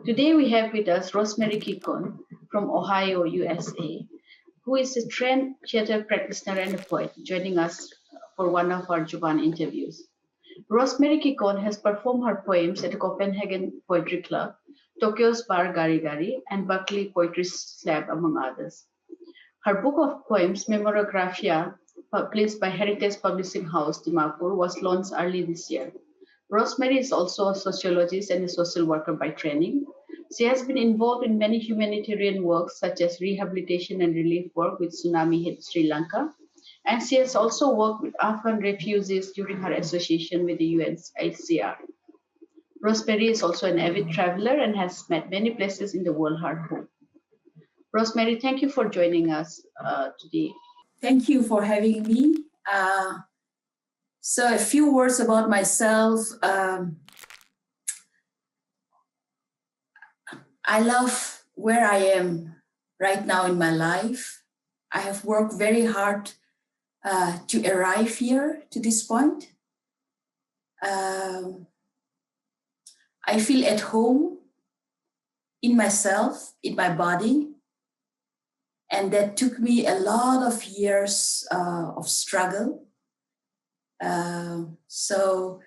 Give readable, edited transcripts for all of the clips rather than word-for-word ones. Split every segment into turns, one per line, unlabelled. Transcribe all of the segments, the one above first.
Today we have with us Rosemary Kikon from Ohio, USA, who is a trained theater practitioner and a poet, joining us for one of our Zubaan interviews. Rosemary Kikon has performed her poems at the Copenhagen Poetry Club, Tokyo's Bar Garigari, and Berkley Poetry Slab, among others. Her book of poems, Memoriographia, published by Heritage Publishing House, Dimapur, was launched early this year. Rosemary is also a sociologist and a social worker by training. She has been involved in many humanitarian works such as rehabilitation and relief work with tsunami hit Sri Lanka, and she has also worked with Afghan refugees during her association with the UNHCR. Rosemary is also an avid traveler and has met many places in the world her home. Rosemary, thank you for joining us today.
Thank you for having me. So a few words about myself. I love where I am right now in my life. I have worked very hard to arrive here to this point. I feel at home in myself, in my body. And that took me a lot of years of struggle. So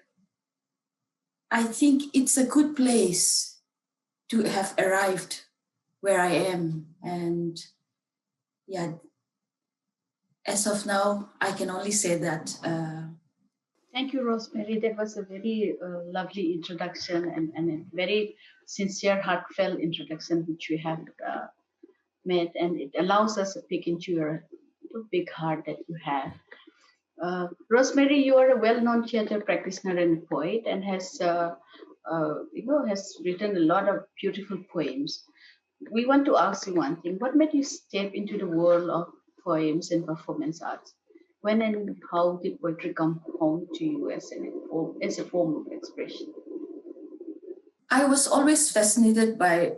I think it's a good place to have arrived where I am. And yeah, as of now, I can only say that.
Thank you, Rosemary. That was a very lovely introduction and a very sincere, heartfelt introduction which we have made, and it allows us to peek into your big heart that you have. Rosemary, you are a well-known theater practitioner and poet, and has written a lot of beautiful poems. We want to ask you one thing: what made you step into the world of poems and performance arts? When and how did poetry come home to you as a form of expression?
I was always fascinated by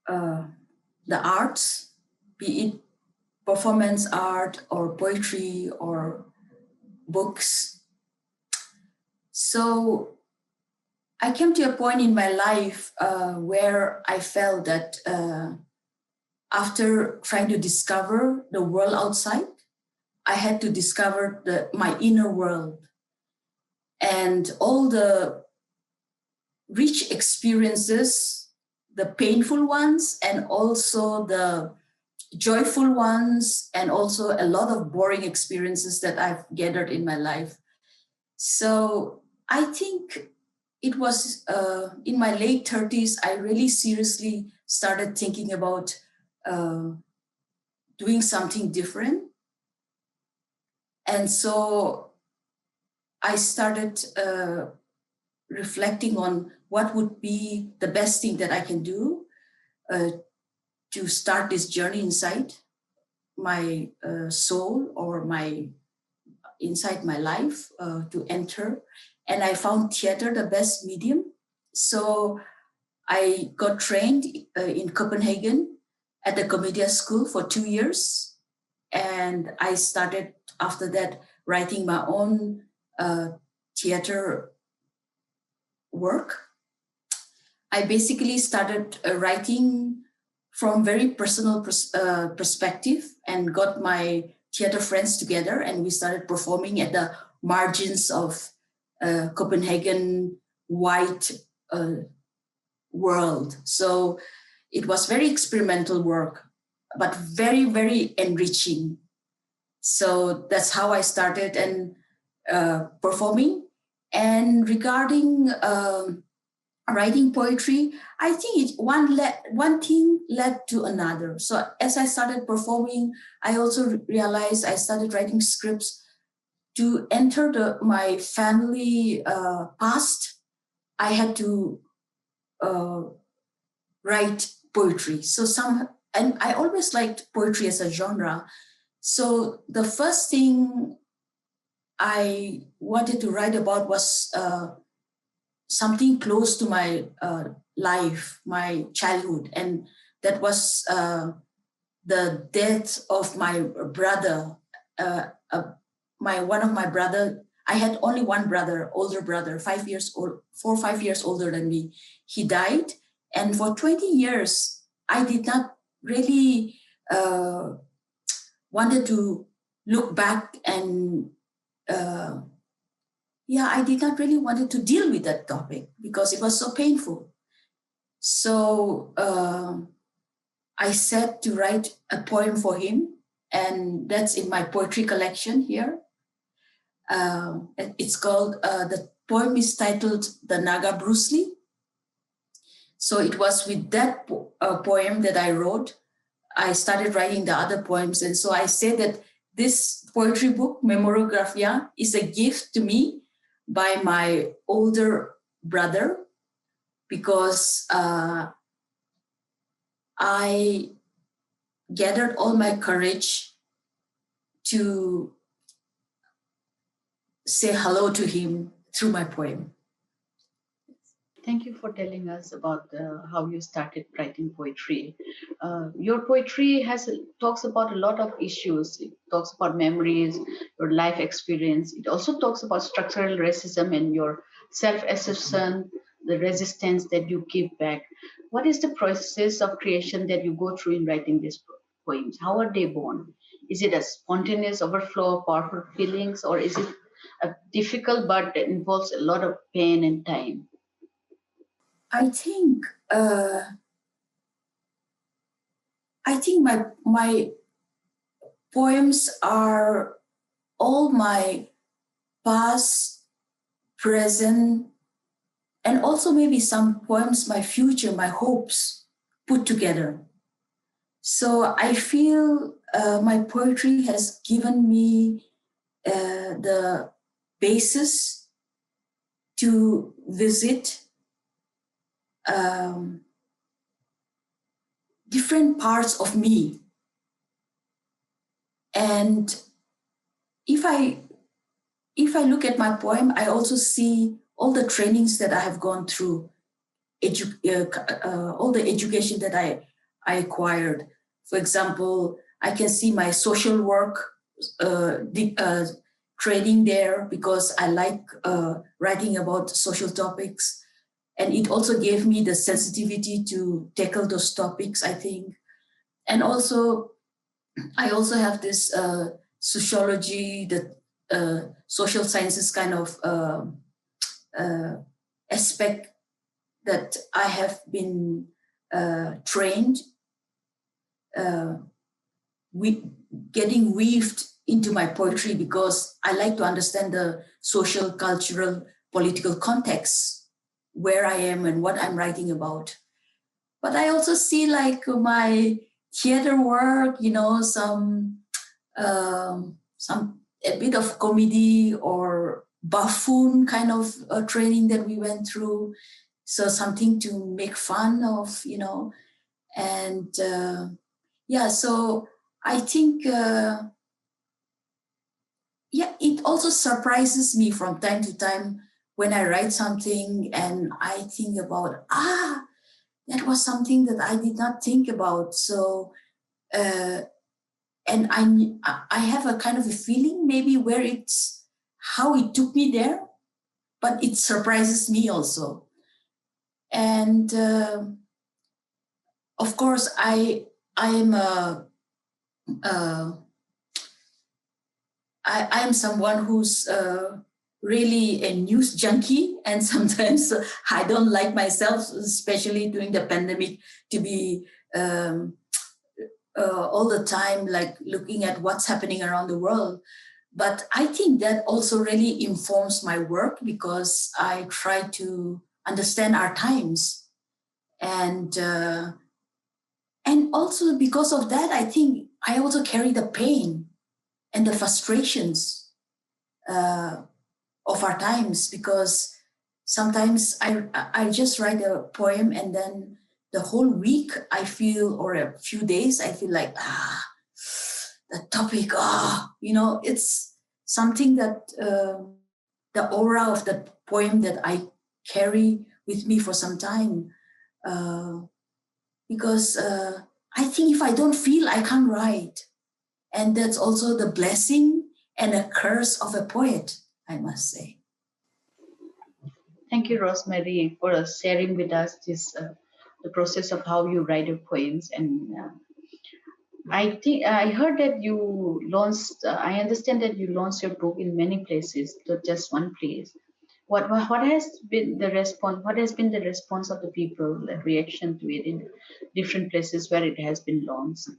the arts, be it performance art or poetry or books. So I came to a point in my life where I felt that after trying to discover the world outside, I had to discover my inner world and all the rich experiences, the painful ones, and also the joyful ones, and also a lot of boring experiences that I've gathered in my life. So I think it was in my late 30s, I really seriously started thinking about doing something different. And so I started reflecting on what would be the best thing that I can do to start this journey inside my soul or inside my life to enter. And I found theater the best medium. So I got trained in Copenhagen at the Commedia School for 2 years. And I started after that writing my own theater work. I basically started writing from very personal perspective and got my theater friends together, and we started performing at the margins of Copenhagen white world. So it was very experimental work, but very, very enriching. So that's how I started and performing. And regarding writing poetry, I think one thing led to another. So as I started performing, I also realized I started writing scripts to enter my family past. I had to write poetry. And I always liked poetry as a genre. So the first thing I wanted to write about was something close to my life, my childhood. And that was the death of my brother. One of my brother, I had only one brother, older brother, 4 or 5 years older than me. He died And for 20 years, I did not really wanted to look back and I did not really wanted to deal with that topic because it was so painful. So I set to write a poem for him, and that's in my poetry collection here. It's called, the poem is titled The Naga Bruce Lee. So it was with that poem that I wrote. I started writing the other poems. And so I say that this poetry book, Memoriographia, is a gift to me by my older brother, because I gathered all my courage to say hello to him through my poem.
Thank you for telling us about how you started writing poetry. Your poetry talks about a lot of issues. It talks about memories, your life experience. It also talks about structural racism and your self-assertion, the resistance that you give back. What is the process of creation that you go through in writing these poems? How are they born? Is it a spontaneous overflow of powerful feelings, or is it a difficult but that involves a lot of pain and time?
I think my poems are all my past, present, and also maybe some poems, my future, my hopes put together. So I feel my poetry has given me the basis to visit different parts of me. And if I look at my poem, I also see all the trainings that I have gone through, all the education that I acquired. For example, I can see my social work training there, because I like writing about social topics. And it also gave me the sensitivity to tackle those topics, I think. And also, I also have this sociology, the social sciences kind of aspect that I have been trained, getting weaved into my poetry, because I like to understand the social, cultural, political context where I am and what I'm writing about. But I also see like my theater work, some a bit of comedy or buffoon kind of training that we went through. So something to make fun of, and so I think, it also surprises me from time to time when I write something and I think about, that was something that I did not think about. So, and I have a kind of a feeling maybe where it's how it took me there, but it surprises me also. And of course, I am someone who's really a news junkie, and sometimes I don't like myself, especially during the pandemic, to be all the time like looking at what's happening around the world. But I think that also really informs my work, because I try to understand our times, and also because of that, I think I also carry the pain and the frustrations of our times, because sometimes I just write a poem and then the whole week I feel, or a few days, I feel like, the topic, it's something that the aura of the poem that I carry with me for some time. Because I think if I don't feel, I can't write. And that's also the blessing and a curse of a poet, I must say.
Thank you, Rosemary, for sharing with us this the process of how you write your poems. And I think I heard that you launched. I understand that you launched your book in many places, not just one place. What has been the response? What has been the response of the people, the reaction to it in different places where it has been launched?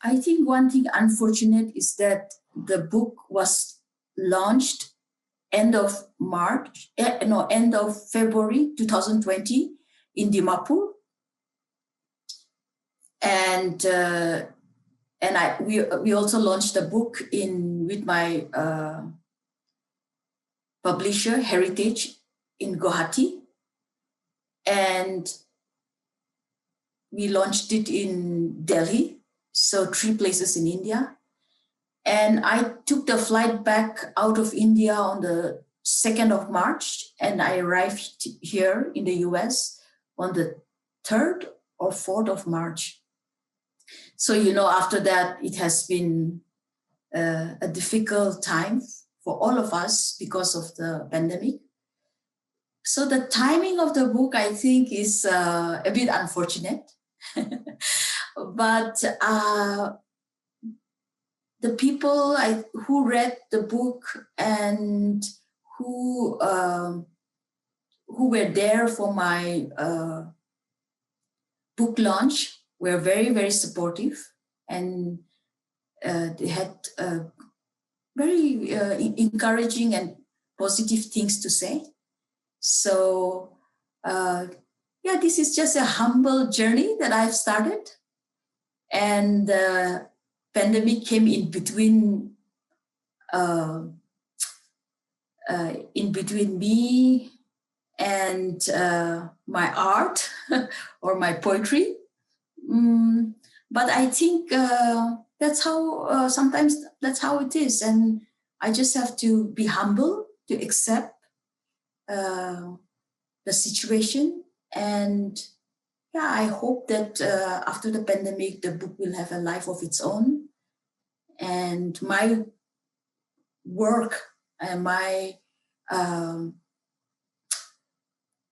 I think one thing unfortunate is that the book was launched end of end of February 2020 in Dimapur, and we also launched the book with my publisher Heritage in Guwahati, and we launched it in Delhi, so 3 places in India. And I took the flight back out of India on the 2nd of March, and I arrived here in the US on the 3rd or 4th of March. So, after that, it has been a difficult time for all of us because of the pandemic. So the timing of the book, I think, is a bit unfortunate. But the people who read the book and who were there for my book launch were very, very supportive, and they had very encouraging and positive things to say. So, this is just a humble journey that I've started, and the pandemic came in between me and my art or my poetry. But I think that's how sometimes that's how it is, and I just have to be humble to accept the situation. And I hope that after the pandemic, the book will have a life of its own, and my work and my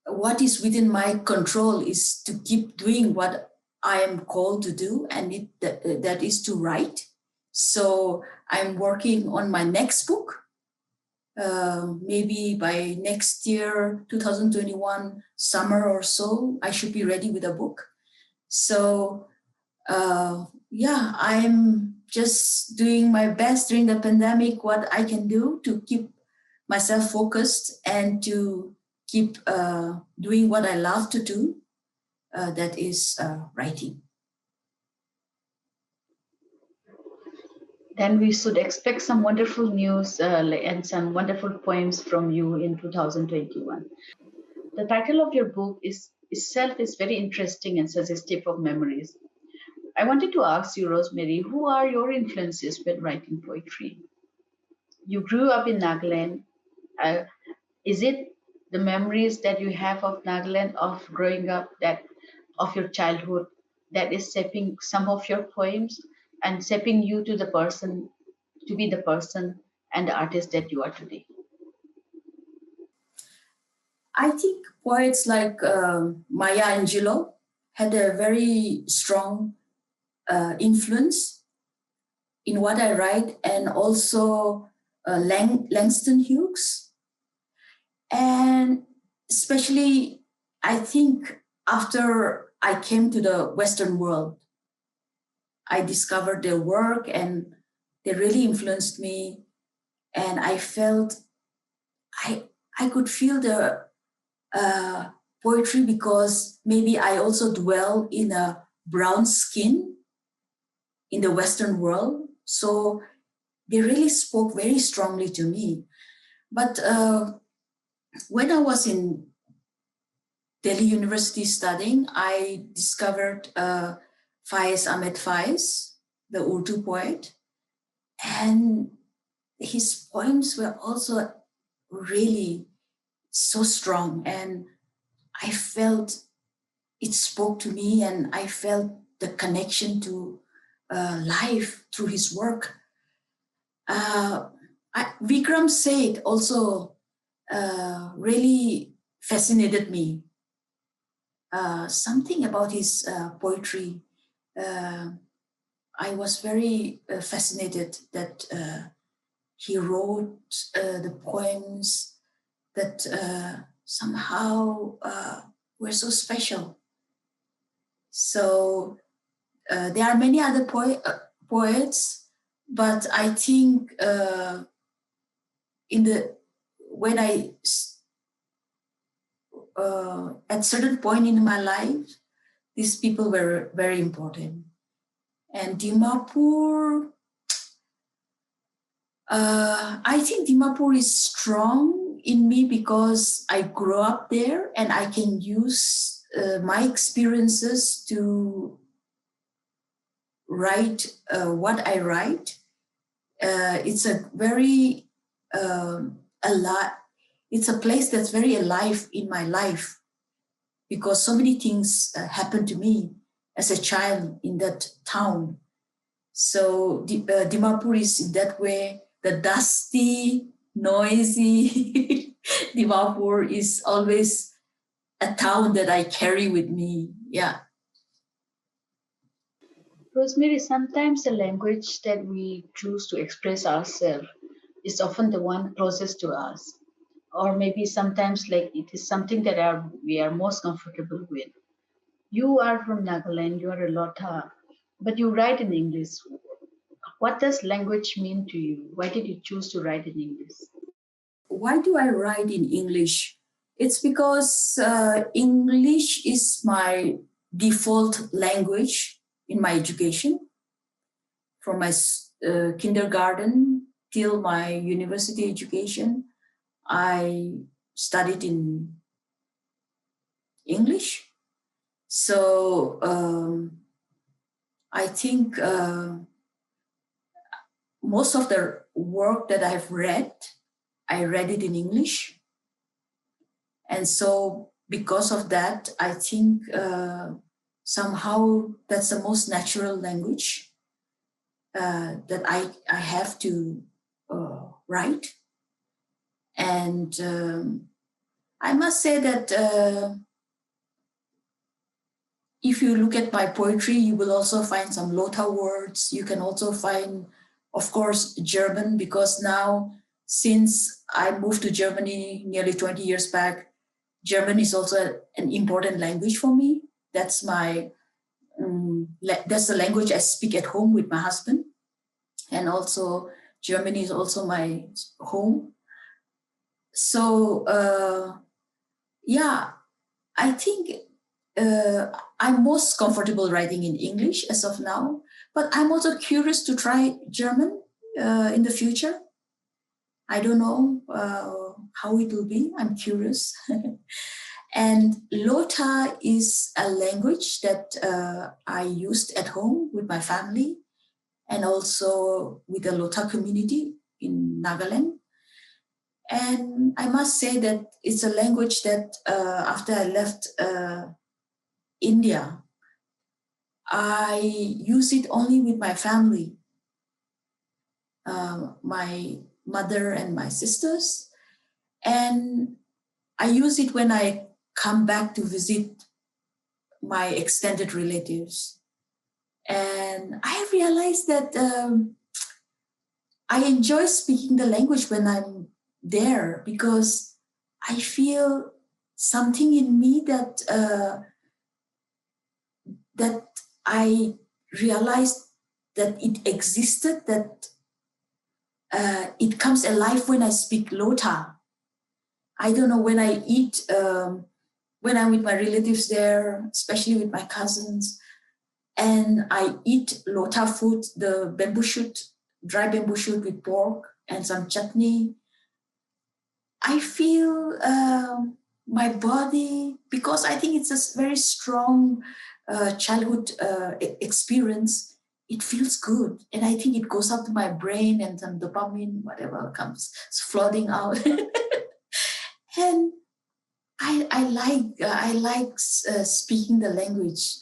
what is within my control is to keep doing what I am called to do, and that is to write. So I'm working on my next book. Maybe by next year, 2021, summer or so, I should be ready with a book. So I'm just doing my best during the pandemic, what I can do to keep myself focused and to keep doing what I love to do, that is writing.
Then we should expect some wonderful news and some wonderful poems from you in 2021. The title of your book itself is very interesting and suggestive of memories. I wanted to ask you, Rosemary, who are your influences when writing poetry? You grew up in Nagaland. Is it the memories that you have of Nagaland, of growing up, of your childhood, that is shaping some of your poems and shaping you to be the person and the artist that you are today?
I think poets like Maya Angelou had a very strong influence in what I write, and also Langston Hughes. And especially, I think after I came to the Western world, I discovered their work and they really influenced me. And I felt I could feel the poetry because maybe I also dwell in a brown skin in the Western world. So they really spoke very strongly to me. But when I was in Delhi University studying, I discovered Faiz Ahmed Faiz, the Urdu poet, and his poems were also really so strong, and I felt it spoke to me, and I felt the connection to life through his work. Vikram Seth also really fascinated me. something about his poetry. I was very fascinated that he wrote the poems that somehow were so special. So there are many other poets, but I think when I at certain point in my life, these people were very important. And Dimapur, I think Dimapur is strong in me because I grew up there and I can use my experiences to write what I write. It's a very it's a place that's very alive in my life because so many things happened to me as a child in that town. So Dimapur is in that way the dusty, noisy Dimapur is always a town that I carry with me. Yeah.
Rosemary, sometimes the language that we choose to express ourselves is often the one closest to us. Or maybe sometimes like it is something that we are most comfortable with. You are from Nagaland, you are a Lotha, but you write in English. What does language mean to you? Why did you choose to write in English?
Why do I write in English? It's because English is my default language in my education. From my kindergarten till my university education, I studied in English. So I think most of the work that I've read, I read it in English. And so because of that, I think somehow that's the most natural language that I have to write. And I must say that if you look at my poetry, you will also find some Lotha words. You can also find, of course, German, because now, since I moved to Germany nearly 20 years back, German is also an important language for me. That's that's the language I speak at home with my husband. And also Germany is also my home. So yeah, I think I'm most comfortable writing in English as of now, but I'm also curious to try German in the future. I don't know how it will be. I'm curious. And Lotha is a language that I used at home with my family and also with the Lotha community in Nagaland. And I must say that it's a language that after I left India, I use it only with my family, my mother and my sisters. And I use it when I come back to visit my extended relatives. And I have realized that I enjoy speaking the language when I'm there because I feel something in me that that I realized that it existed, that it comes alive when I speak Lotha. I don't know, when I eat, when I'm with my relatives there, especially with my cousins, and I eat Lotha food, the bamboo shoot, dry bamboo shoot with pork and some chutney. I feel my body, because I think it's a very strong childhood experience, it feels good. And I think it goes up to my brain and some dopamine, whatever comes flooding out. And I like speaking the language.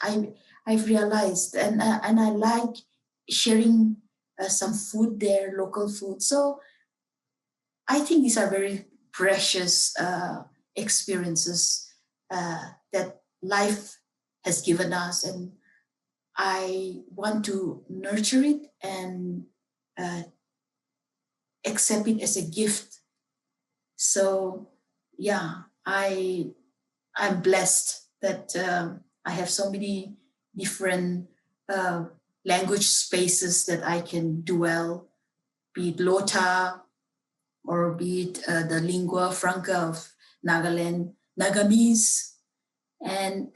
I've realized, and I like sharing some food there, local food. So I think these are very precious experiences that life has given us, and I want to nurture it and accept it as a gift. So yeah, I'm blessed that I have so many different language spaces that I can dwell, be it Lota or be it the lingua franca of Nagaland, Nagamese. And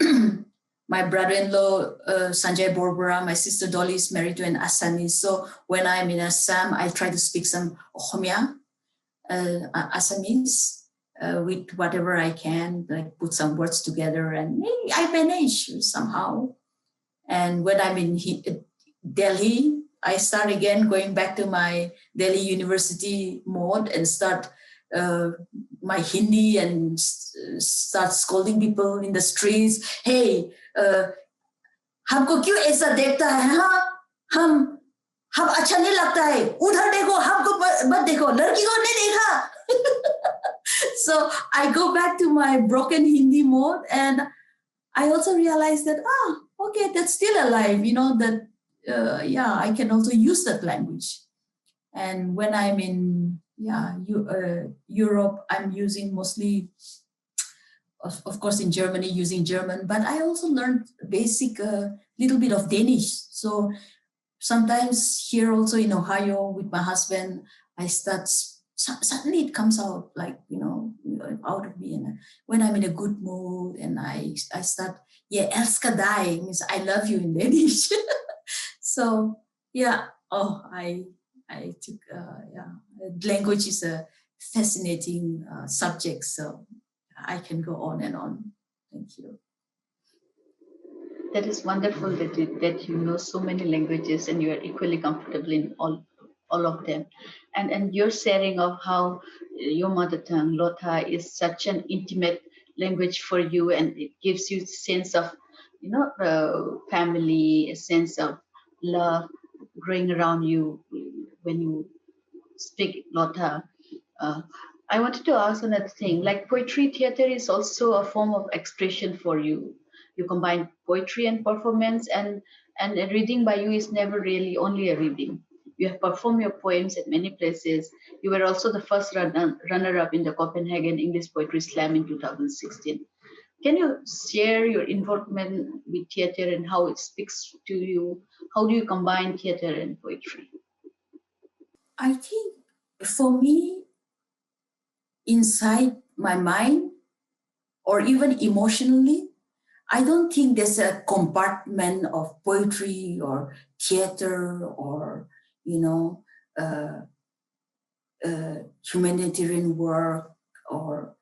my brother-in-law, Sanjay Borbora, my sister Dolly is married to an Assamese. So when I'm in Assam, I try to speak some Ohomia, Assamese, with whatever I can, like put some words together, and maybe I manage somehow. And when I'm in Delhi, I start again going back to my Delhi University mode and start my Hindi and start scolding people in the streets. Hey, हमको क्यों ऐसा देखता है? हाँ, हम अच्छा नहीं लगता है. उधर देखो, हमको मत देखो. लड़की को नहीं देखा. So I go back to my broken Hindi mode, and I also realized that okay, that's still alive. That I can also use that language. And when I'm in Europe, I'm using mostly, of course, in Germany using German, but I also learned basic little bit of Danish. So sometimes here also in Ohio with my husband, I start, suddenly it comes out like, out of me. And when I'm in a good mood and I start, elska dig means I love you in Danish. So I took, language is a fascinating subject. So I can go on and on. Thank you.
That is wonderful that you know so many languages and you are equally comfortable in all of them. And your sharing of how your mother tongue, Lotha, is such an intimate language for you, and it gives you a sense of, family, a sense of love growing around you when you speak Lotha. I wanted to ask another thing. Like poetry theater is also a form of expression for you. You combine poetry and performance, and a reading by you is never really only a reading. You have performed your poems at many places. You were also the first runner-up in the Copenhagen English Poetry Slam in 2016. Can you share your involvement with theater and how it speaks to you? How do you combine theater and poetry?
I think for me, inside my mind or even emotionally, I don't think there's a compartment of poetry or theater or, humanitarian work or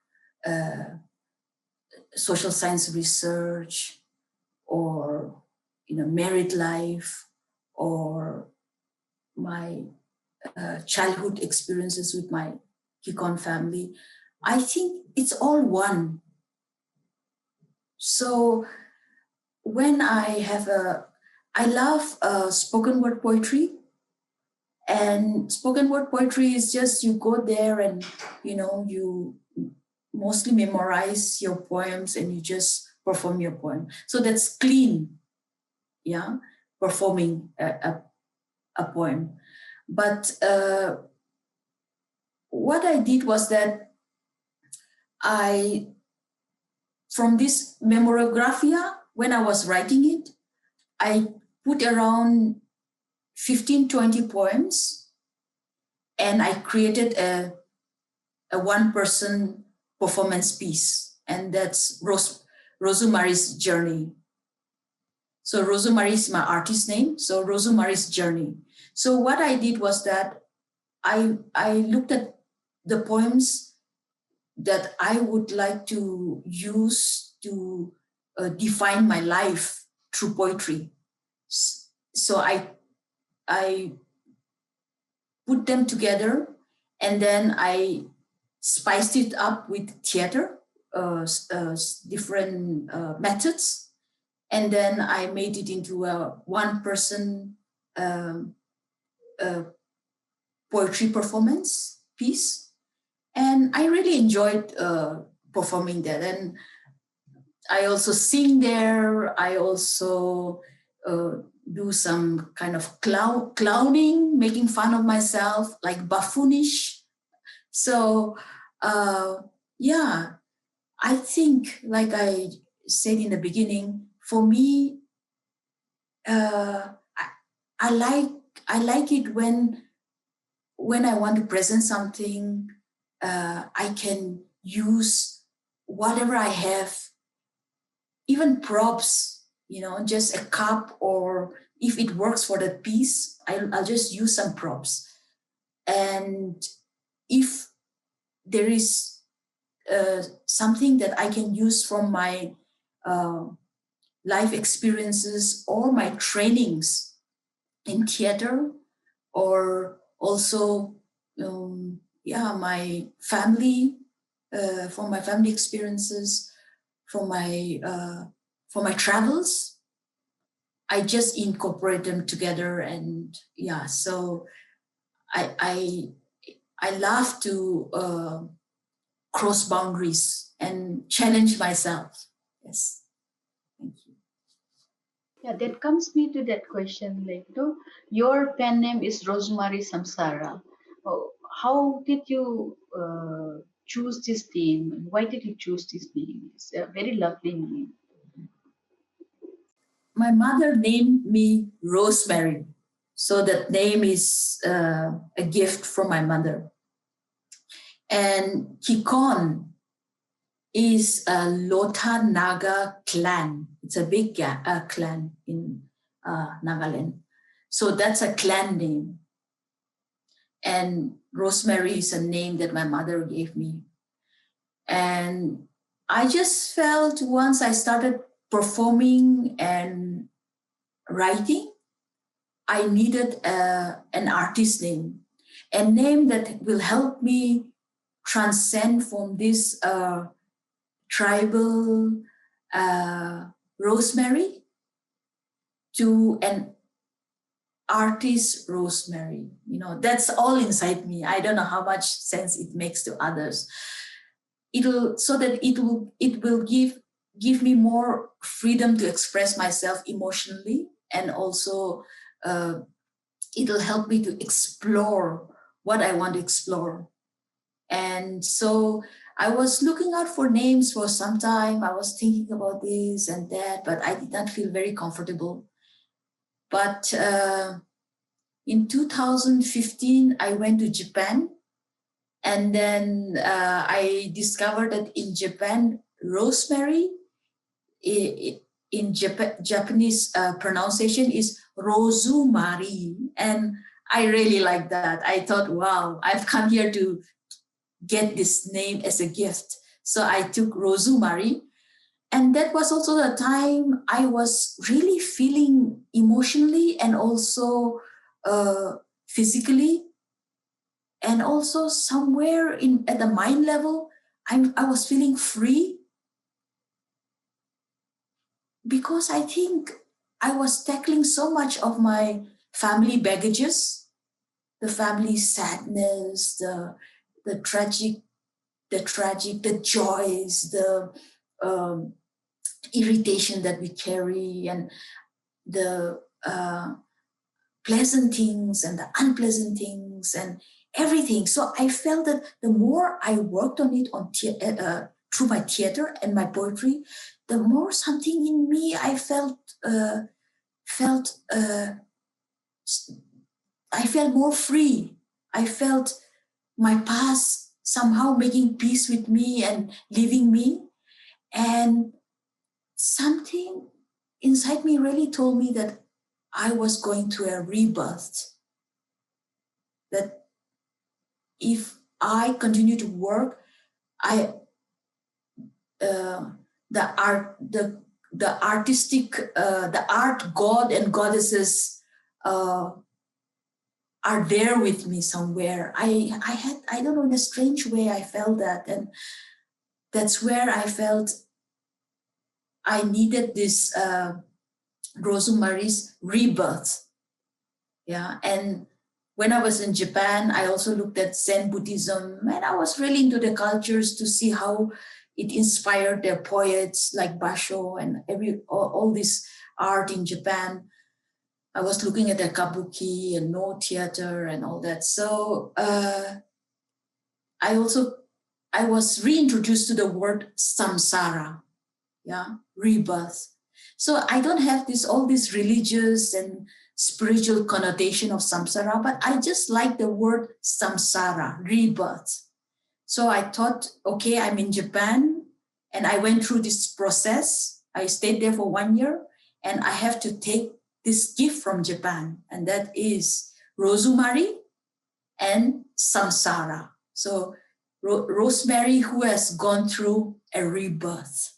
social science research or, married life or my childhood experiences with my Kikon family. I think it's all one. So when I love spoken word poetry, and spoken word poetry is just you go there and, you mostly memorize your poems and you just perform your poem. So that's clean, performing a poem. But what I did was that from this Memoriographia, when I was writing it, I put around 15, 20 poems, and I created a one-person performance piece, and that's Rozumari's Journey. So Rozumari is my artist name, so Rozumari's Journey. So what I did was that I looked at the poems that I would like to use to define my life through poetry. So I put them together, and then I spiced it up with theater, different methods, and then I made it into a one-person poetry performance piece. And I really enjoyed performing that. And I also sing there. I also do some kind of clowning, making fun of myself, like buffoonish. So, yeah, I think, like I said in the beginning, for me, I, I like it when I want to present something, I can use whatever I have, even props, just a cup, or if it works for the piece, I'll just use some props. And if there is something that I can use from my life experiences or my trainings in theater, or also, my family, from my family experiences, from my travels, I just incorporate them together. And so I love to cross boundaries and challenge myself. Yes. Thank you.
Yeah, that comes me to that question. Like, your pen name is Rozumari Samsara. Oh, how did you choose this name? And why did you choose this name? It's a very lovely name.
My mother named me Rosemary. So that name is a gift from my mother. And Kikon is a Lotha Naga clan. It's a big clan in Nagaland. So that's a clan name. And Rosemary is a name that my mother gave me. And I just felt once I started performing and writing, I needed an artist name, a name that will help me transcend from this tribal Rosemary to an artist Rosemary. That's all inside me. I don't know how much sense it makes to others. It will give me more freedom to express myself emotionally, and also it'll help me to explore what I want to explore. And so I was looking out for names for some time. I was thinking about this and that, but I did not feel very comfortable. But in 2015, I went to Japan. And then I discovered that in Japan, rosemary, in Japanese pronunciation is Rozumari. And I really like that. I thought, wow, I've come here to get this name as a gift. So I took Rozumari. And that was also the time I was really feeling emotionally and also physically. And also somewhere at the mind level, I was feeling free, because I think I was tackling so much of my family baggages, the family sadness, the tragic, the joys, the irritation that we carry, and the pleasant things and the unpleasant things and everything. So I felt that the more I worked on it through my theater and my poetry, the more something in me I felt more free. I felt my past somehow making peace with me and leaving me. And something inside me really told me that I was going through a rebirth. That if I continue to work, the art god and goddesses are there with me somewhere. I don't know, in a strange way I felt that, and that's where I felt I needed this Rozumari's rebirth. Yeah, and when I was in Japan, I also looked at Zen Buddhism, and I was really into the cultures to see how it inspired their poets like Basho and all this art in Japan. I was looking at the kabuki and no theater and all that. So I was reintroduced to the word samsara, rebirth. So I don't have all this religious and spiritual connotation of samsara, but I just like the word samsara, rebirth. So I thought, okay, I'm in Japan and I went through this process. I stayed there for 1 year and I have to take this gift from Japan, and that is Rozumari and Samsara. So Rosemary, who has gone through a rebirth.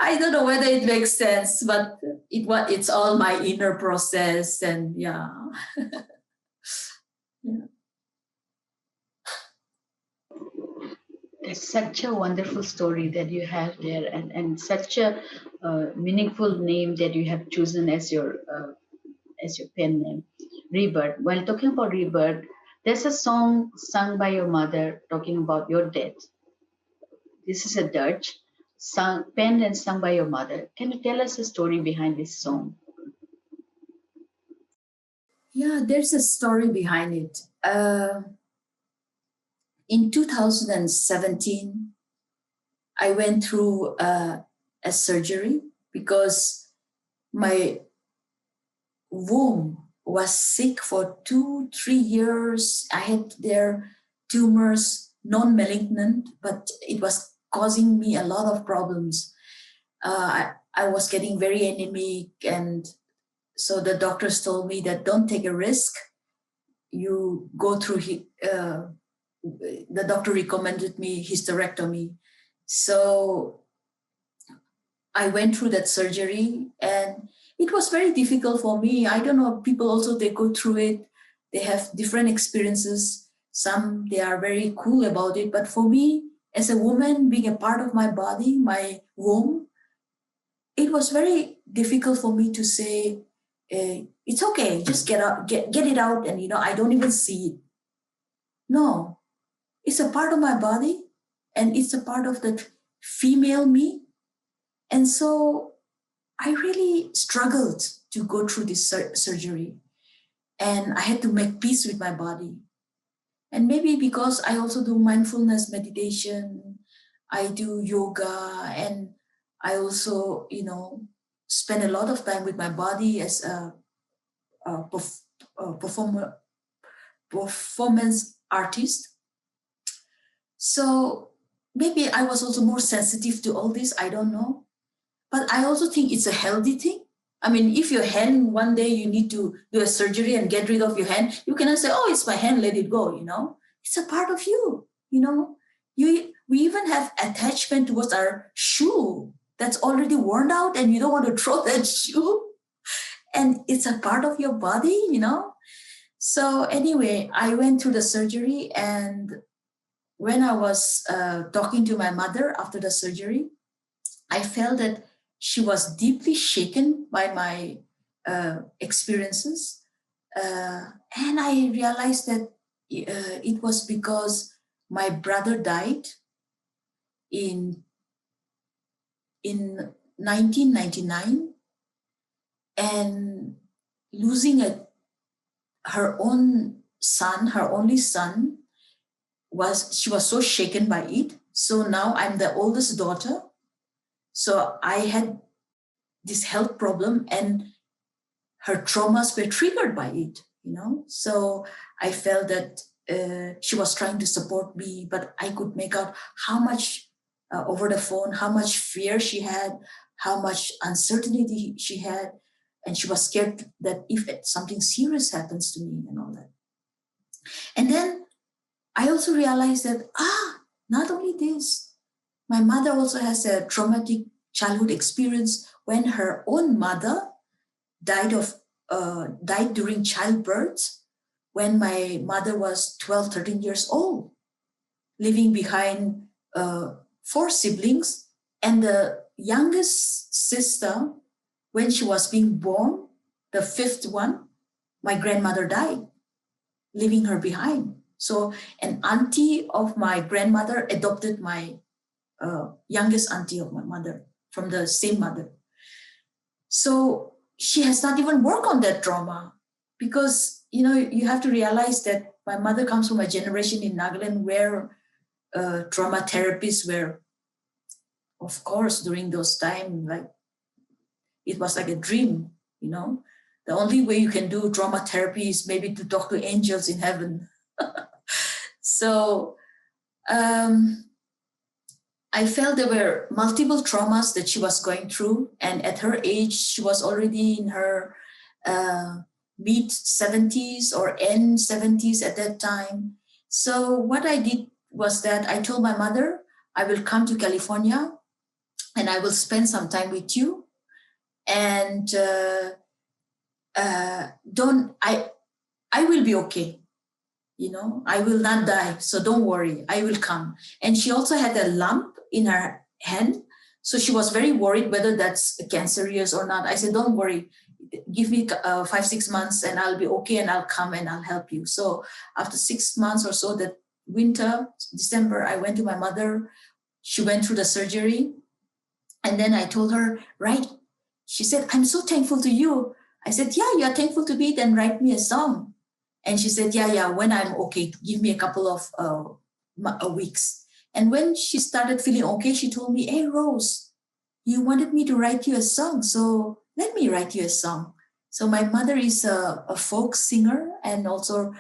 I don't know whether it makes sense, but it's all my inner process, and yeah.
It's such a wonderful story that you have there, and such a meaningful name that you have chosen as your pen name, Rebirth. While talking about rebirth, there's a song sung by your mother talking about your death. This is a dirge, penned and sung by your mother. Can you tell us the story behind this song?
Yeah, there's a story behind it. In 2017, I went through a surgery because my womb was sick for 2-3 years. I had their tumors, non-malignant, but it was causing me a lot of problems. I was getting very anemic, and so the doctors told me that don't take a risk. You go through, the doctor recommended me hysterectomy. So I went through that surgery and it was very difficult for me. I don't know, people also, they go through it. They have different experiences. Some, they are very cool about it. But for me, as a woman, being a part of my body, my womb, it was very difficult for me to say, it's okay, just get it out, and I don't even see it. No, it's a part of my body, and it's a part of the female me. And so I really struggled to go through this surgery, and I had to make peace with my body. And maybe because I also do mindfulness meditation, I do yoga, and I also, spend a lot of time with my body as a performance artist. So maybe I was also more sensitive to all this, I don't know. But I also think it's a healthy thing. I mean, if your hand, one day you need to do a surgery and get rid of your hand, you cannot say, oh, it's my hand, let it go, It's a part of you, We even have attachment towards our shoe that's already worn out and you don't want to throw that shoe. And it's a part of your body, So anyway, I went through the surgery, and when I was talking to my mother after the surgery, I felt that she was deeply shaken by my experiences. And I realized that it was because my brother died in 1999, and losing her own son, her only son, she was so shaken by it. So now I'm the oldest daughter. So I had this health problem, and her traumas were triggered by it, So I felt that she was trying to support me, but I could make out how much over the phone, how much fear she had, how much uncertainty she had. And she was scared that if something serious happens to me and all that. And then I also realized that, not only this, my mother also has a traumatic childhood experience when her own mother died during childbirth, when my mother was 12, 13 years old, leaving behind 4 siblings. And the youngest sister, when she was being born, the 5th one, my grandmother died, leaving her behind. So an auntie of my grandmother adopted my youngest auntie of my mother, from the same mother. So she has not even worked on that trauma because, you have to realize that my mother comes from a generation in Nagaland where trauma therapists were, of course, during those time, like it was like a dream, The only way you can do trauma therapy is maybe to talk to angels in heaven. So I felt there were multiple traumas that she was going through. And at her age, she was already in her mid 70s or end 70s at that time. So what I did was that I told my mother, I will come to California and I will spend some time with you. And I will be okay. I will not die. So don't worry, I will come. And she also had a lump in her hand. So she was very worried whether that's cancerous or not. I said, don't worry, give me 5-6 months and I'll be okay and I'll come and I'll help you. So after 6 months or so, that winter, December, I went to my mother. She went through the surgery. And then I told her, right. She said, I'm so thankful to you. I said, yeah, you're thankful to me, then write me a song. And she said, yeah, when I'm okay, give me a couple of weeks. And when she started feeling okay, she told me, hey, Rose, you wanted me to write you a song, so let me write you a song. So my mother is a folk singer, and also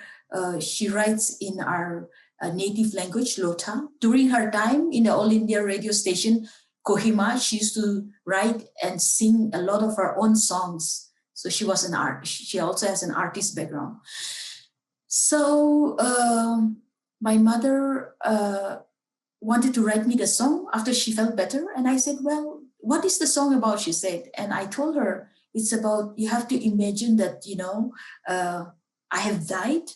she writes in our native language, Lotha. During her time in the All India radio station, Kohima, she used to write and sing a lot of her own songs. So she was an art. She also has an artist background. So my mother wanted to write me the song after she felt better. And I said, well, what is the song about? She said. And I told her, it's about, you have to imagine that, I have died.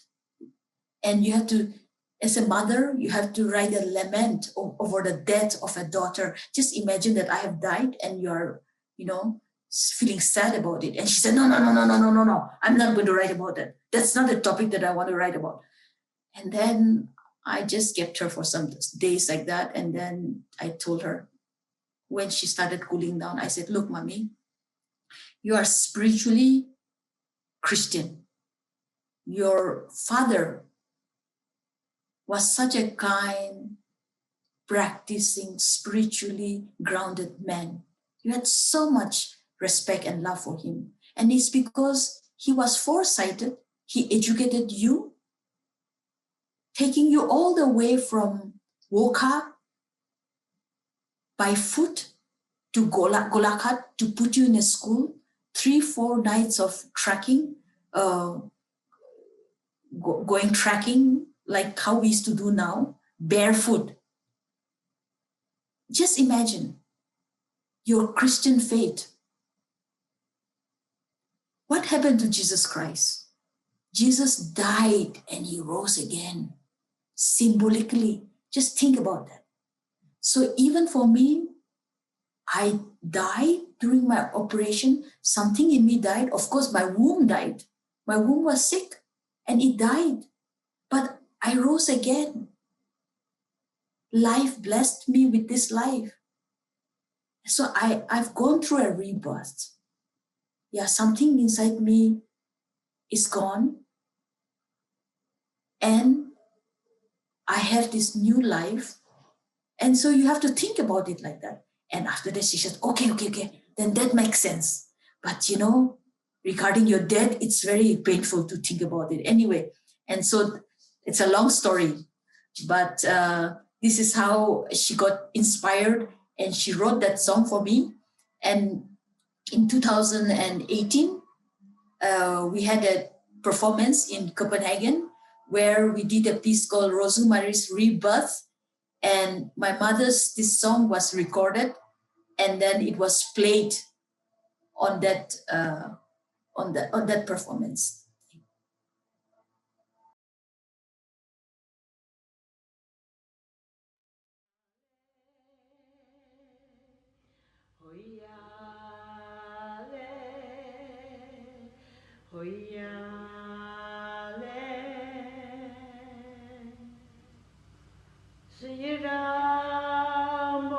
And you have to, as a mother, you have to write a lament over the death of a daughter. Just imagine that I have died and you're, feeling sad about it. And she said, no. I'm not going to write about that. That's not the topic that I want to write about. And then I just kept her for some days like that. And then I told her, when she started cooling down, I said, look, mommy, you are spiritually Christian. Your father was such a kind, practicing, spiritually grounded man. You had so much respect and love for him. And it's because he was foresighted. He educated you, taking you all the way from Woka by foot to Golakhat to put you in a school, 3-4 nights of trekking, going trekking like how we used to do now, barefoot. Just imagine your Christian faith. What happened to Jesus Christ? Jesus died and he rose again. Symbolically, just think about that. So even for me, I died during my operation. Something in me died. Of course, my womb died. My womb was sick and it died. But I rose again. Life blessed me with this life. So I've gone through a rebirth. Yeah, something inside me is gone. And I have this new life. And so you have to think about it like that. And after that, she said, okay, then that makes sense. But regarding your death, it's very painful to think about it anyway. And so it's a long story, but this is how she got inspired and she wrote that song for me. And in 2018, we had a performance in Copenhagen where we did a piece called Rozumari's Rebirth. And my this song was recorded and then it was played on that performance.
Sri Ram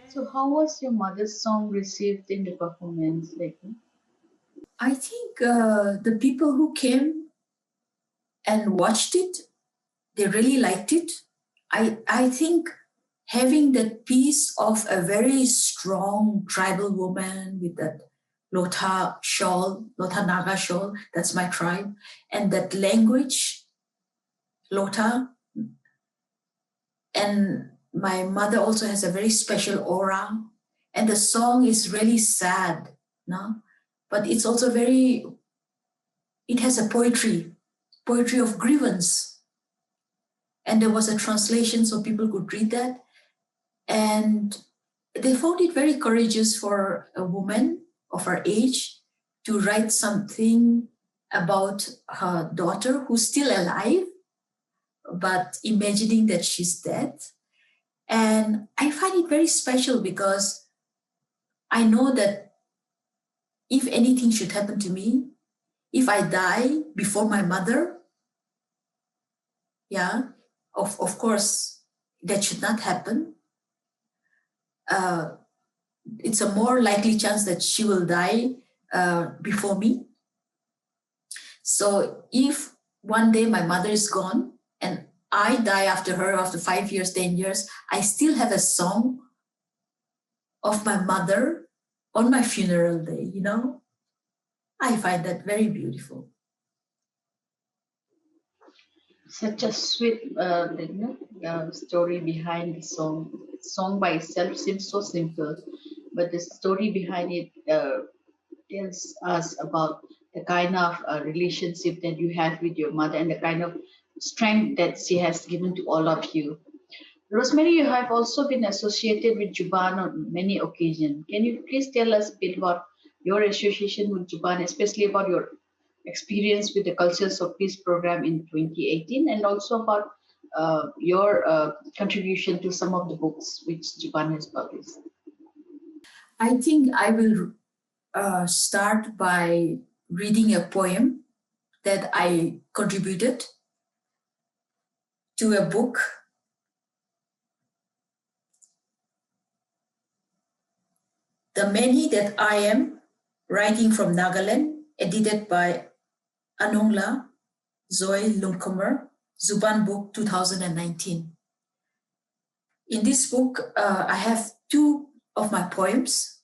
So how was your mother's song received in the performance?
I think the people who came and watched it, they really liked it. I think having that piece of a very strong tribal woman with that Lotha shawl, Lotha Naga shawl, that's my tribe, and that language, Lotha, and my mother also has a very special aura, and the song is really sad, no? But it's also very, it has a poetry of grievance. And there was a translation so people could read that. And they found it very courageous for a woman of her age to write something about her daughter who's still alive, but imagining that she's dead. And I find it very special because I know that if anything should happen to me, if I die before my mother, yeah, of course, that should not happen. It's a more likely chance that she will die before me. So if one day my mother is gone and I die after her, after 5 years, 10 years, I still have a song of my mother on my funeral day, you know? I find that very beautiful.
Such a sweet story behind the song. Song by itself seems so simple, but the story behind it tells us about the kind of relationship that you have with your mother and the kind of strength that she has given to all of you. Rosemary, you have also been associated with Zubaan on many occasions. Can you please tell us a bit about your association with Zubaan, especially about your experience with the Cultures of Peace program in 2018, and also about your contribution to some of the books which Zubaan has published?
I think I will start by reading a poem that I contributed to a book. The Many That I Am, writing from Nagaland, edited by Anongla Zoe Lumkomer, Zubaan book 2019. In this book, I have two of my poems,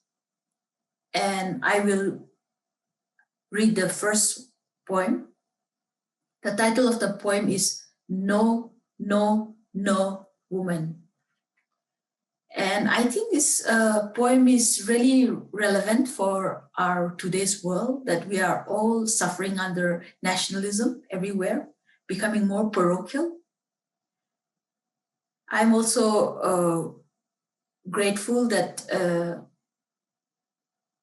and I will read the first poem. The title of the poem is No, No, No Woman. And I think this poem is really relevant for our today's world, that we are all suffering under nationalism everywhere, becoming more parochial. I'm also grateful that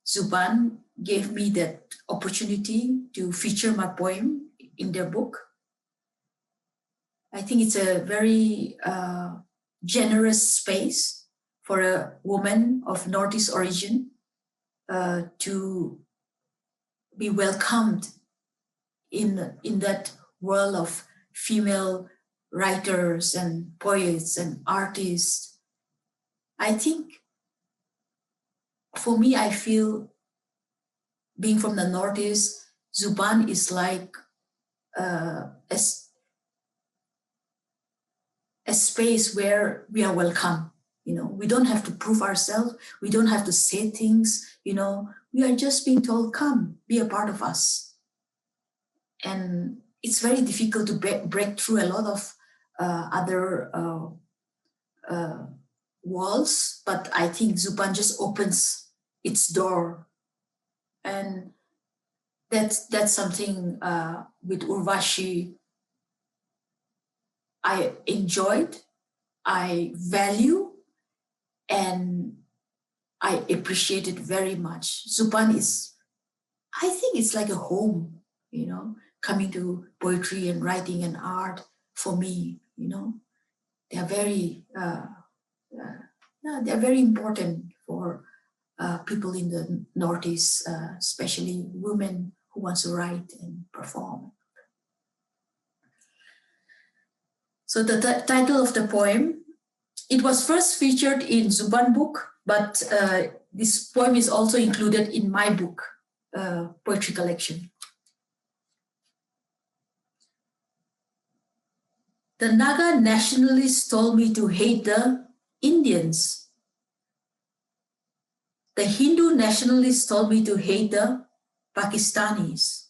Zubaan gave me that opportunity to feature my poem in their book. I think it's a very generous space for a woman of Northeast origin to be welcomed in that world of female writers and poets and artists. I think for me, I feel being from the Northeast, Zubaan is like a space where we are welcome. You know, we don't have to prove ourselves. We don't have to say things. You know, we are just being told, come, be a part of us. And it's very difficult to break through a lot of other walls, but I think Zubaan just opens its door. And that's something with Urvashi I enjoyed, I value, and I appreciate it very much. Zubaan is, I think it's like a home, you know, coming to poetry and writing and art for me, you know. They are very, they're very important for people in the Northeast, especially women who wants to write and perform. So the title of the poem, it was first featured in Zubaan book, but this poem is also included in my book, poetry collection. The Naga nationalists told me to hate the Indians. The Hindu nationalists told me to hate the Pakistanis.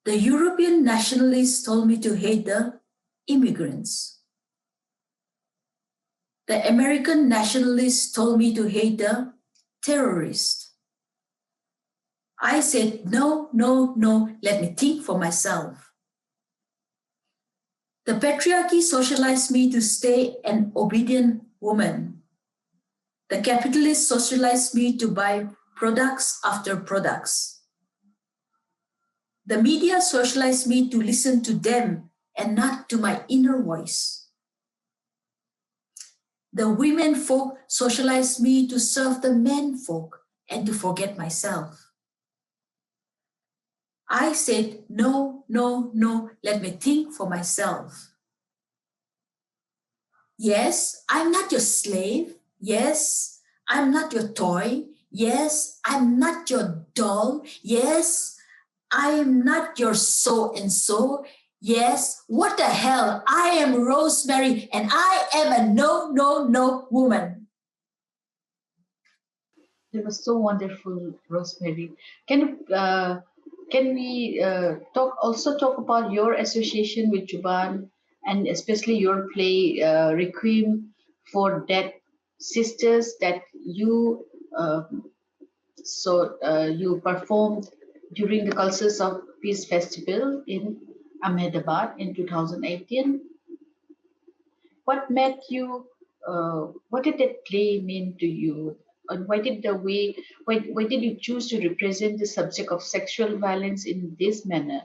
The European nationalists told me to hate the immigrants. The American nationalists told me to hate the terrorists. I said, no, no, no, let me think for myself. The patriarchy socialized me to stay an obedient woman. The capitalists socialized me to buy products after products. The media socialized me to listen to them and not to my inner voice. The women folk socialized me to serve the men folk and to forget myself. I said, no, no, no, let me think for myself. Yes, I'm not your slave. Yes, I'm not your toy. Yes, I'm not your doll. Yes, I am not your so-and-so. Yes, what the hell? I am Rosemary and I am a no, no, no woman.
It was so wonderful, Rosemary. Can we talk about your association with Zubaan and especially your play Requiem for Dead Sisters that uh, you performed during the Cultures of Peace Festival in Ahmedabad in 2018. What made you? What did that play mean to you? And why did you choose to represent the subject of sexual violence in this manner?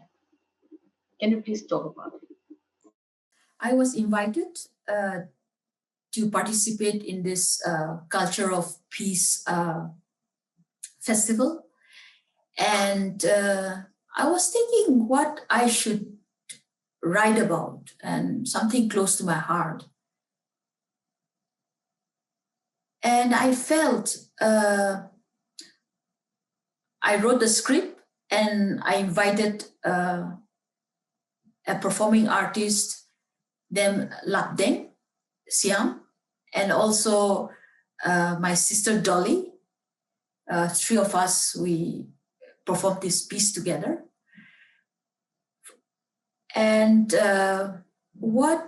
Can you please talk about it?
I was invited to participate in this Culture of Peace festival. And I was thinking what I should write about and something close to my heart. And I felt, I wrote the script and I invited a performing artist, named Lapdeng Siam, and also my sister Dolly. Three of us, we performed this piece together. And what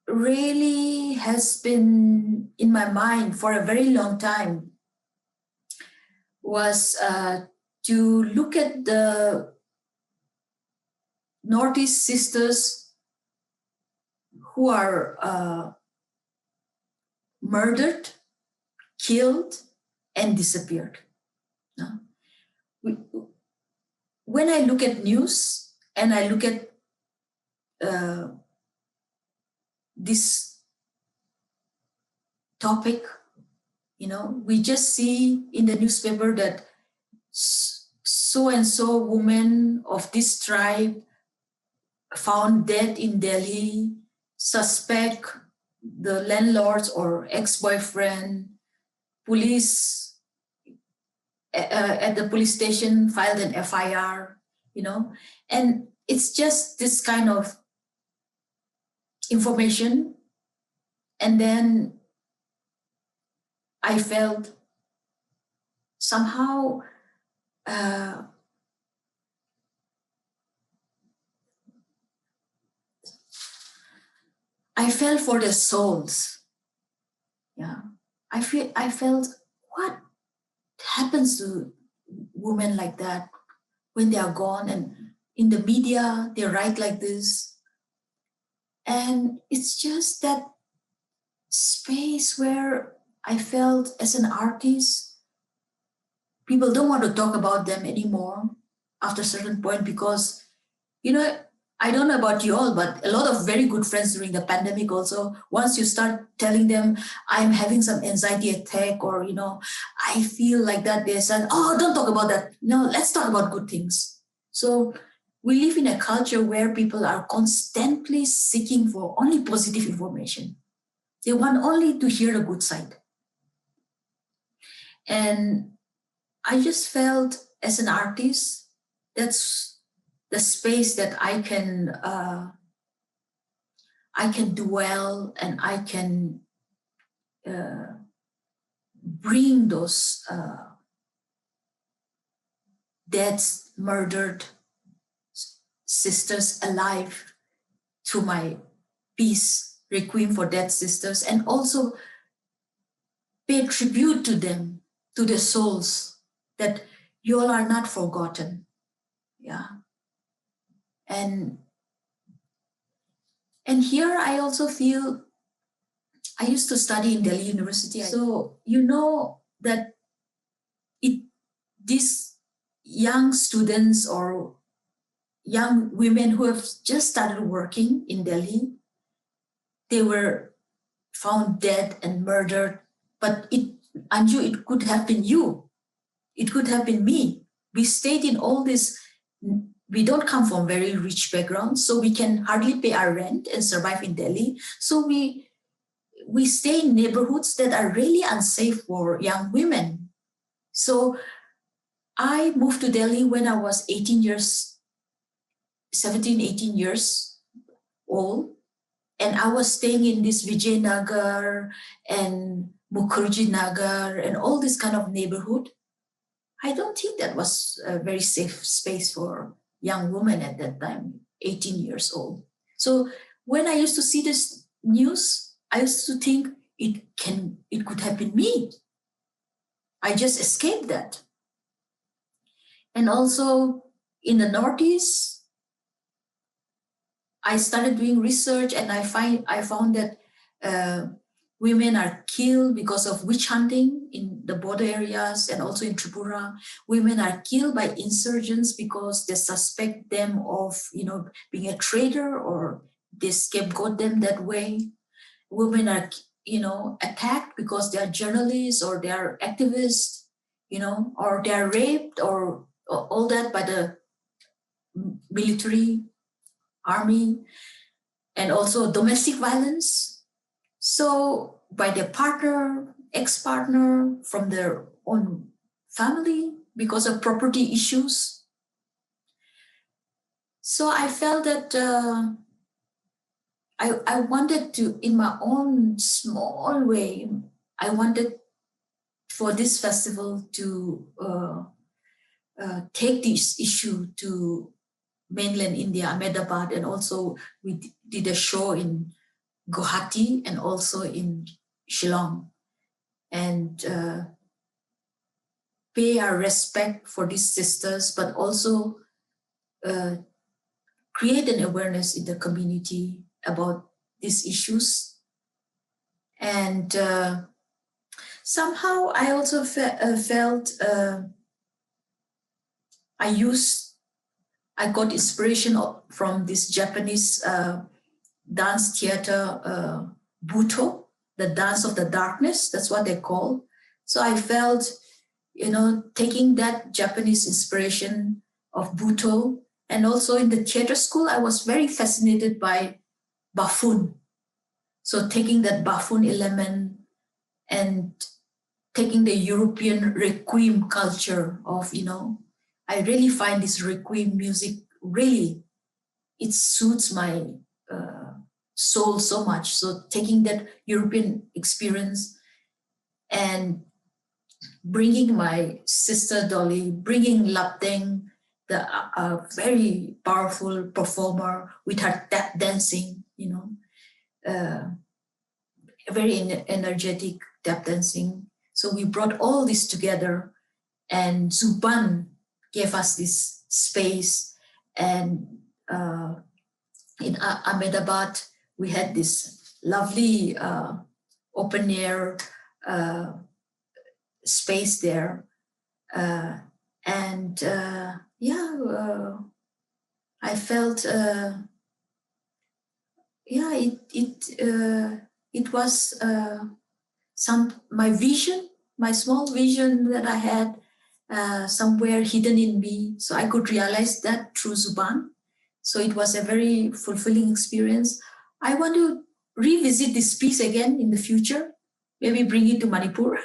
really has been in my mind for a very long time was to look at the Northeast sisters who are murdered, killed, and disappeared. No? When I look at news and I look at this topic, we just see in the newspaper that so-and-so woman of this tribe found dead in Delhi, suspect the landlords or ex-boyfriend, police at the police station filed an FIR, and it's just this kind of information. And then I felt somehow I felt for the souls. Yeah, I felt what happens to women like that when they are gone, and in the media they write like this, and it's just that space where I felt as an artist, people don't want to talk about them anymore after a certain point because, I don't know about you all, but a lot of very good friends during the pandemic also, once you start telling them, I'm having some anxiety attack, or, I feel like that, they said, oh, don't talk about that. No, let's talk about good things. So we live in a culture where people are constantly seeking for only positive information. They want only to hear the good side. And I just felt as an artist, that's the space that I can dwell, and I can bring those dead, murdered sisters alive to my piece, Requiem for Dead Sisters, and also pay tribute to them, to their souls, that you all are not forgotten. Yeah. And here I also feel, I used to study in Delhi University. So that these young students or young women who have just started working in Delhi, they were found dead and murdered. But Anju, it could have been you. It could have been me. We stayed in all this. We don't come from very rich backgrounds, so we can hardly pay our rent and survive in Delhi. So we stay in neighborhoods that are really unsafe for young women. So I moved to Delhi when I was 17, 18 years old. And I was staying in this Vijaynagar and Mukherjee Nagar and all this kind of neighborhood. I don't think that was a very safe space for young women at that time, 18 years old. So when I used to see this news, I used to think it could have been me. I just escaped that. And also in the Northeast, I started doing research, and I found that women are killed because of witch hunting in the border areas, and also in Tripura. Women are killed by insurgents because they suspect them of, being a traitor, or they scapegoat them that way. Women are, attacked because they are journalists or they are activists, or they are raped, or all that by the military, army, and also domestic violence. So by their partner, ex-partner, from their own family, because of property issues. So I felt that I wanted to, in my own small way, I wanted for this festival to take this issue to mainland India, Ahmedabad, and also we did a show in Guwahati and also in Shillong, and pay our respect for these sisters, but also create an awareness in the community about these issues. And somehow I also felt I got inspiration from this Japanese dance theater, Buto, the dance of the darkness, that's what they call. So I felt, taking that Japanese inspiration of Buto, and also in the theater school, I was very fascinated by buffoon. So taking that buffoon element and taking the European requiem culture of, I really find this requiem music really, it suits my soul so much. So taking that European experience and bringing my sister Dolly, bringing Lapteng, the very powerful performer with her tap dancing, very energetic tap dancing. So we brought all this together, and Zubaan gave us this space. And in Ahmedabad, we had this lovely open air space there. I felt, it was my vision, my small vision that I had somewhere hidden in me. So I could realize that through Zubaan. So it was a very fulfilling experience. I want to revisit this piece again in the future, maybe bring it to Manipur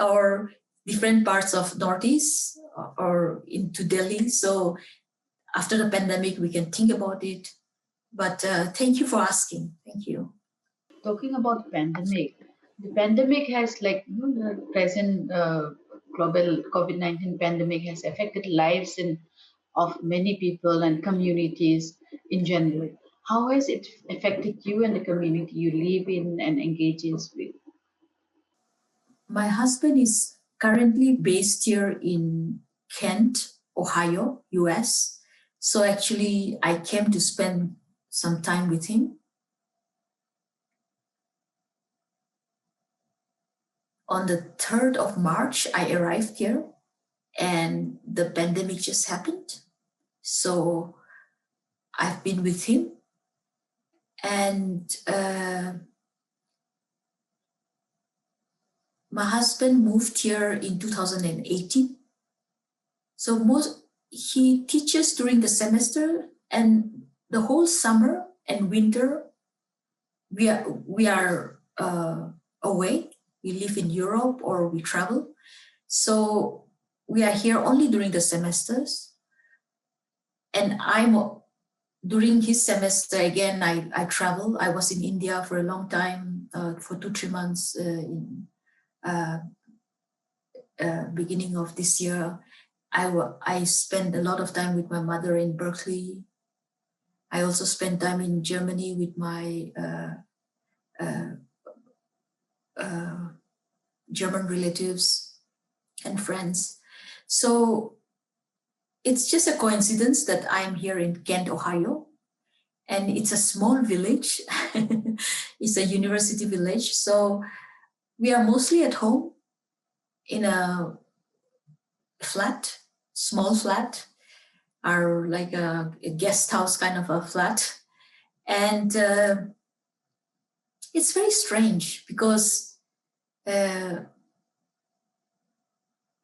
or different parts of Northeast or into Delhi. So after the pandemic, we can think about it. But thank you for asking. Thank you.
Talking about pandemic, the pandemic has the present global COVID-19 pandemic has affected lives of many people and communities in general. How has it affected you and the community you live in and engages with?
My husband is currently based here in Kent, Ohio, US. So actually, I came to spend some time with him. On the 3rd of March, I arrived here and the pandemic just happened. So I've been with him. And my husband moved here in 2018. So he teaches during the semester, and the whole summer and winter we are away. We live in Europe or we travel. So we are here only during the semesters. And during his semester again, I travel. I was in India for a long time, for 2-3 months in beginning of this year. I spent a lot of time with my mother in Berkley. I also spent time in Germany with my German relatives and friends. So it's just a coincidence that I'm here in Kent, Ohio, and it's a small village. It's a university village. So we are mostly at home in a flat, small flat, or like a guest house kind of a flat. And it's very strange because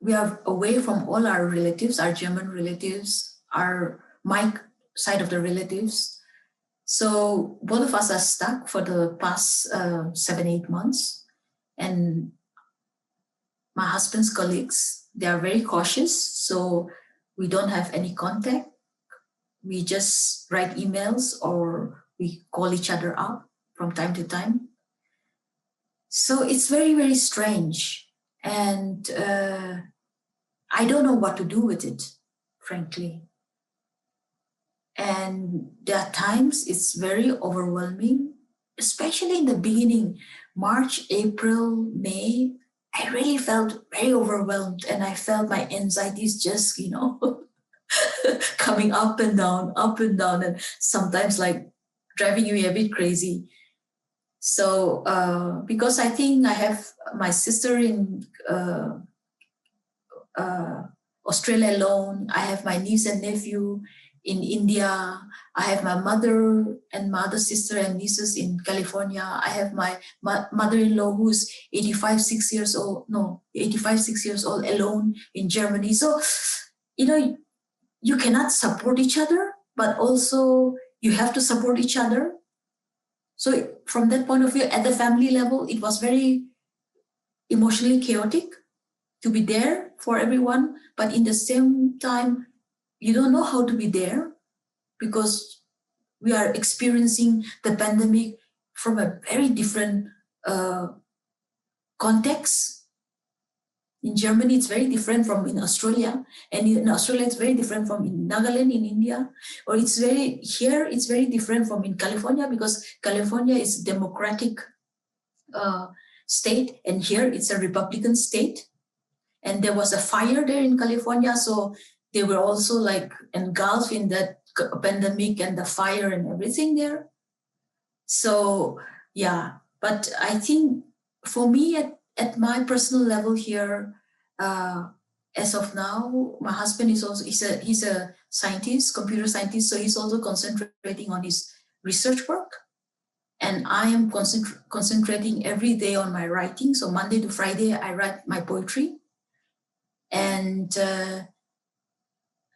we are away from all our relatives, our German relatives, my side of the relatives. So both of us are stuck for the past 7-8 months. And my husband's colleagues, they are very cautious. So we don't have any contact. We just write emails or we call each other up from time to time. So it's very, very strange. And I don't know what to do with it, frankly. And there are times it's very overwhelming, especially in the beginning, March, April, May. I really felt very overwhelmed and I felt my anxieties just, coming up and down, and sometimes like driving me a bit crazy. So because I think I have my sister in Australia alone, I have my niece and nephew in India, I have my mother and my other sister and nieces in California, I have my mother-in-law who's 85, 6 years old alone in Germany. So, you cannot support each other, but also you have to support each other. So from that point of view, at the family level, it was very emotionally chaotic to be there for everyone. But in the same time, you don't know how to be there because we are experiencing the pandemic from a very different context. In Germany, it's very different from in Australia. And in Australia, it's very different from in Nagaland, in India. Or it's very different from in California because California is a democratic state. And here it's a Republican state. And there was a fire there in California. So they were also like engulfed in that pandemic and the fire and everything there. So, yeah. But I think for me, at my personal level here, as of now, my husband is also, he's a scientist, computer scientist, so he's also concentrating on his research work. And I am concentrating every day on my writing. So Monday to Friday, I write my poetry. And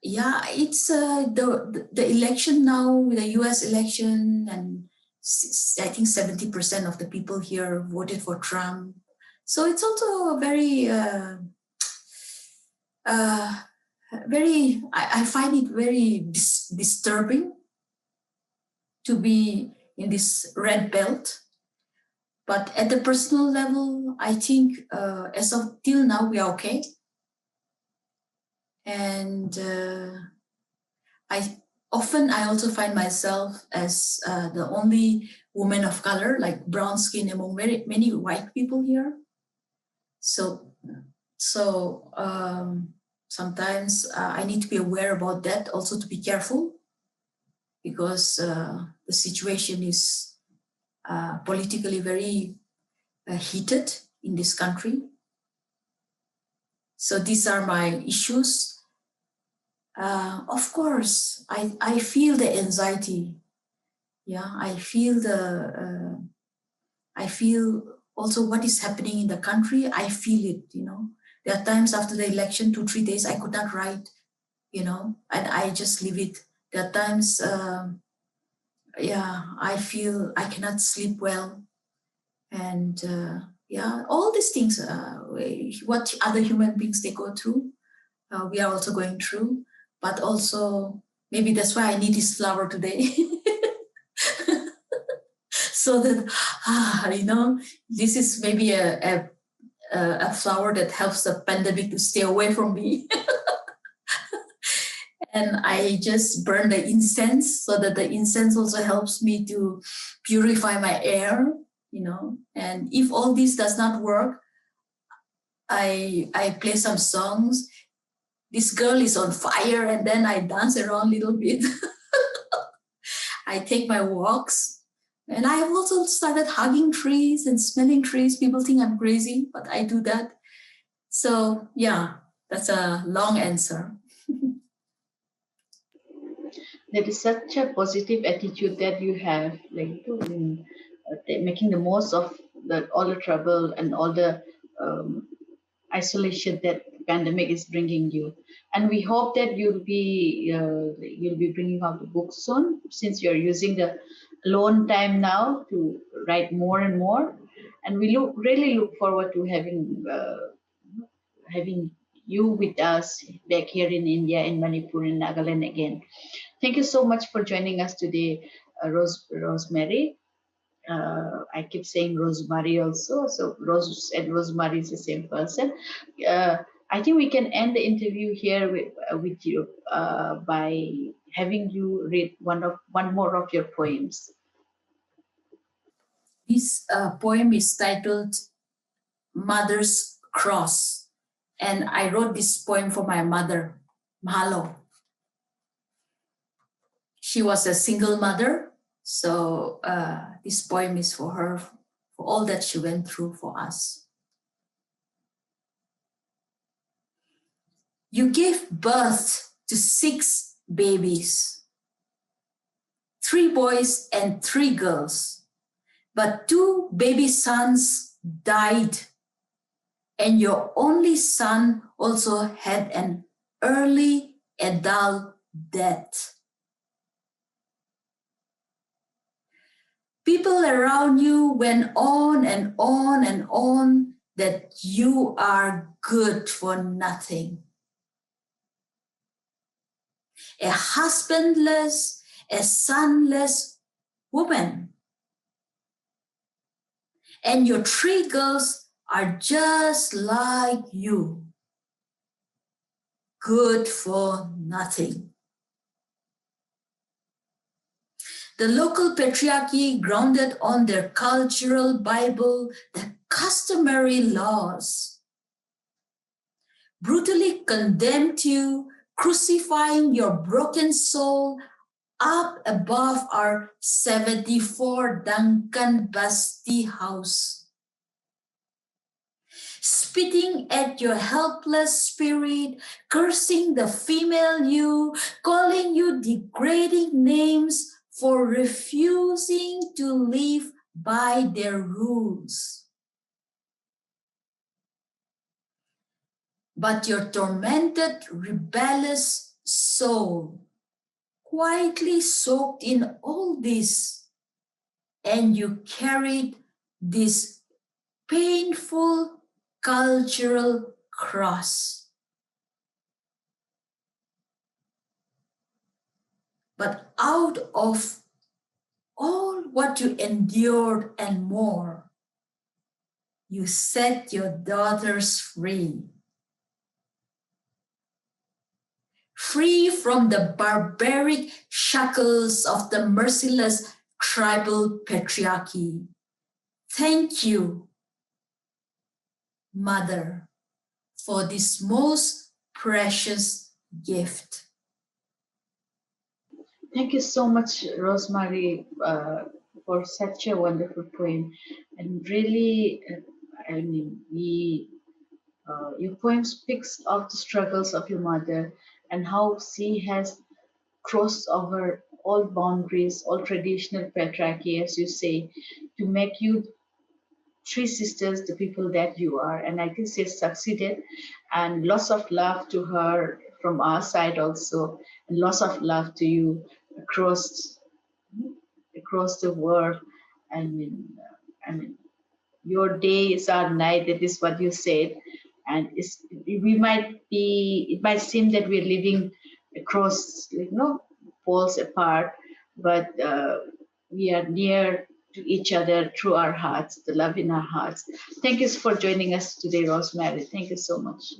yeah, it's the election now, with the US election, and I think 70% of the people here voted for Trump. So it's also a very, I find it very disturbing to be in this red belt. But at the personal level, I think as of till now, we are okay. And I also find myself as the only woman of color, like brown skin, among many white people here. So sometimes I need to be aware about that, also to be careful, because the situation is politically very heated in this country. So these are my issues. Of course, I feel the anxiety. Yeah, I feel also what is happening in the country. I feel it, There are times after the election, 2-3 days, I could not write, and I just leave it. There are times, I feel I cannot sleep well. And all these things, what other human beings they go through, we are also going through. But also, maybe that's why I need this flower today. So that, this is maybe a flower that helps the pandemic to stay away from me. And I just burn the incense, so that the incense also helps me to purify my air, And if all this does not work, I play some songs. This girl is on fire, and then I dance around a little bit. I take my walks, and I have also started hugging trees and smelling trees. People think I'm crazy, but I do that. So yeah, that's a long answer.
That is such a positive attitude that you have, like making the most of all the trouble and all the isolation that the pandemic is bringing you. And we hope that you'll be bringing out the book soon, since you're using the alone time now to write more and more. And we really look forward to having you with us back here in India, in Manipur and Nagaland again. Thank you so much for joining us today, Rosemary. I keep saying Rozumari also. So Rose and Rozumari is the same person. I think we can end the interview here with you by having you read one more of your poems.
This poem is titled Mother's Cross. And I wrote this poem for my mother, Mahalo. She was a single mother, so this poem is for her, for all that she went through for us. You gave birth to 6 babies, 3 boys and 3 girls, but 2 baby sons died, and your only son also had an early adult death. People around you went on and on and on that you are good for nothing. A husbandless, a sonless woman. And your 3 girls are just like you. Good for nothing. The local patriarchy, grounded on their cultural Bible, the customary laws, brutally condemned you, crucifying your broken soul up above our 74 Duncan Basti house. spitting at your helpless spirit, cursing the female you, calling you degrading names for refusing to live by their rules. But your tormented, rebellious soul quietly soaked in all this, and you carried this painful cultural cross. But out of all what you endured and more, you set your daughters free. Free from the barbaric shackles of the merciless tribal patriarchy. Thank you, Mother, for this most precious gift.
Thank you so much, Rosemary, for such a wonderful poem. And really, I mean, your poem speaks of the struggles of your mother and how she has crossed over all boundaries, all traditional patriarchy, as you say, to make you three sisters, the people that you are. And I think she has succeeded. And lots of love to her from our side also, and lots of love to you across the world. I mean, your day is our night. That is what you said, and it might seem that we're living across, poles apart, but we are near to each other through our hearts, the love in our hearts. Thank you for joining us today, Rosemary. Thank you so much.